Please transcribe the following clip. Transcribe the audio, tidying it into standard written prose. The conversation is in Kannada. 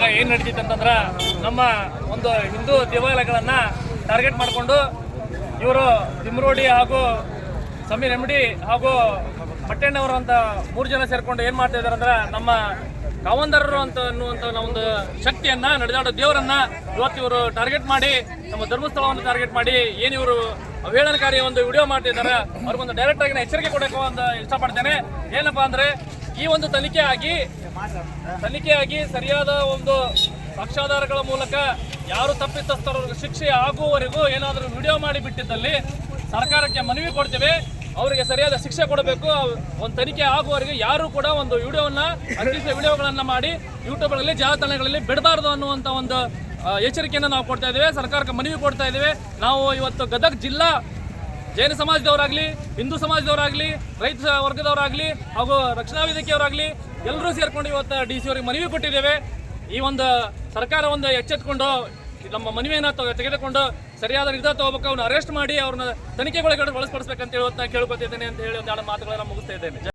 ಏನು ನಡೀತಿತ್ತು ಅಂತಂದ್ರೆ ನಮ್ಮ ಒಂದು ಹಿಂದೂ ದೇವಾಲಯಗಳನ್ನು ಟಾರ್ಗೆಟ್ ಮಾಡಿಕೊಂಡು ಇವರು ತಿಮ್ರೋಡಿ ಹಾಗೂ ಸಮೀರ್ ಎಮ್ಡಿ ಹಾಗೂ ಮಟ್ಟಣ್ಣವರು ಅಂತ 3 ಜನ ಸೇರ್ಕೊಂಡು ಏನು ಮಾಡ್ತಾ ಇದ್ದಾರೆ ಅಂದ್ರೆ ನಮ್ಮ ಕಾವಂದರರು ಅಂತ ಅನ್ನುವಂಥ ಒಂದು ಶಕ್ತಿಯನ್ನ ನಡೆದಾಡೋ ದೇವರನ್ನ ಇವತ್ತು ಇವರು ಟಾರ್ಗೆಟ್ ಮಾಡಿ ನಮ್ಮ ಧರ್ಮಸ್ಥಳವನ್ನು ಟಾರ್ಗೆಟ್ ಮಾಡಿ ಏನು ಇವರು ಅವಹೇಳನಕಾರಿ ಒಂದು ವಿಡಿಯೋ ಮಾಡ್ತಿದ್ದಾರೆ ಅವ್ರಿಗೊಂದು ಡೈರೆಕ್ಟ್ ಆಗಿ ಎಚ್ಚರಿಕೆ ಕೊಡಬೇಕು ಅಂತ ಇಷ್ಟಪಡ್ತೇನೆ. ಏನಪ್ಪಾ ಅಂದ್ರೆ ಈ ಒಂದು ತನಿಖೆ ಆಗಿ ಸರಿಯಾದ ಒಂದು ಸಾಕ್ಷ್ಯಾಧಾರಗಳ ಮೂಲಕ ಯಾರು ತಪ್ಪಿತಸ್ಥರ ಶಿಕ್ಷೆ ಆಗುವವರೆಗೂ ಏನಾದರೂ ವಿಡಿಯೋ ಮಾಡಿ ಬಿಟ್ಟಿದ್ದಲ್ಲಿ ಸರ್ಕಾರಕ್ಕೆ ಮನವಿ ಕೊಡ್ತೇವೆ, ಅವರಿಗೆ ಸರಿಯಾದ ಶಿಕ್ಷೆ ಕೊಡಬೇಕು. ಒಂದು ತನಿಖೆ ಆಗುವವರೆಗೆ ಯಾರು ಕೂಡ ಒಂದು ವಿಡಿಯೋವನ್ನ ಅತ್ಯಂತ ವಿಡಿಯೋಗಳನ್ನ ಮಾಡಿ ಯೂಟ್ಯೂಬ್ಗಳಲ್ಲಿ ಜಾಲತಾಣಗಳಲ್ಲಿ ಬಿಡಬಾರ್ದು ಅನ್ನುವಂಥ ಒಂದು ಎಚ್ಚರಿಕೆಯನ್ನು ನಾವು ಕೊಡ್ತಾ ಇದ್ದೇವೆ, ಸರ್ಕಾರಕ್ಕೆ ಮನವಿ ಕೊಡ್ತಾ ಇದ್ದೇವೆ. ನಾವು ಇವತ್ತು ಗದಗ ಜಿಲ್ಲಾ ಜೈನ ಸಮಾಜದವರಾಗಲಿ, ಹಿಂದೂ ಸಮಾಜದವರಾಗಲಿ, ರೈತ ವರ್ಗದವರಾಗಲಿ ಹಾಗೂ ರಕ್ಷಣಾ ವೇದಿಕೆಯವರಾಗಲಿ ಎಲ್ಲರೂ ಸೇರ್ಕೊಂಡು ಇವತ್ತು DC ಅವರಿಗೆ ಮನವಿ ಕೊಟ್ಟಿದ್ದೇವೆ. ಈ ಒಂದು ಸರ್ಕಾರ ಒಂದು ಎಚ್ಚೆತ್ತುಕೊಂಡು ನಮ್ಮ ಮನವಿಯನ್ನು ತೆಗೆದುಕೊಂಡು ಸರಿಯಾದ ನಿರ್ಧಾರ ತಗೋಬೇಕು, ಅವ್ರನ್ನ ಅರೆಸ್ಟ್ ಮಾಡಿ ಅವ್ರನ್ನ ತನಿಖೆಗಳಿಗೆ ಒಳಪಡಿಸಬೇಕಂತ ಹೇಳಿ ಕೇಳ್ಕೊತಿದ್ದೇನೆ ಅಂತ ಹೇಳಿ ಒಂದು ಎರಡು ಮಾತುಗಳನ್ನು ಮುಗಿಸ್ತಾ ಇದ್ದೇನೆ.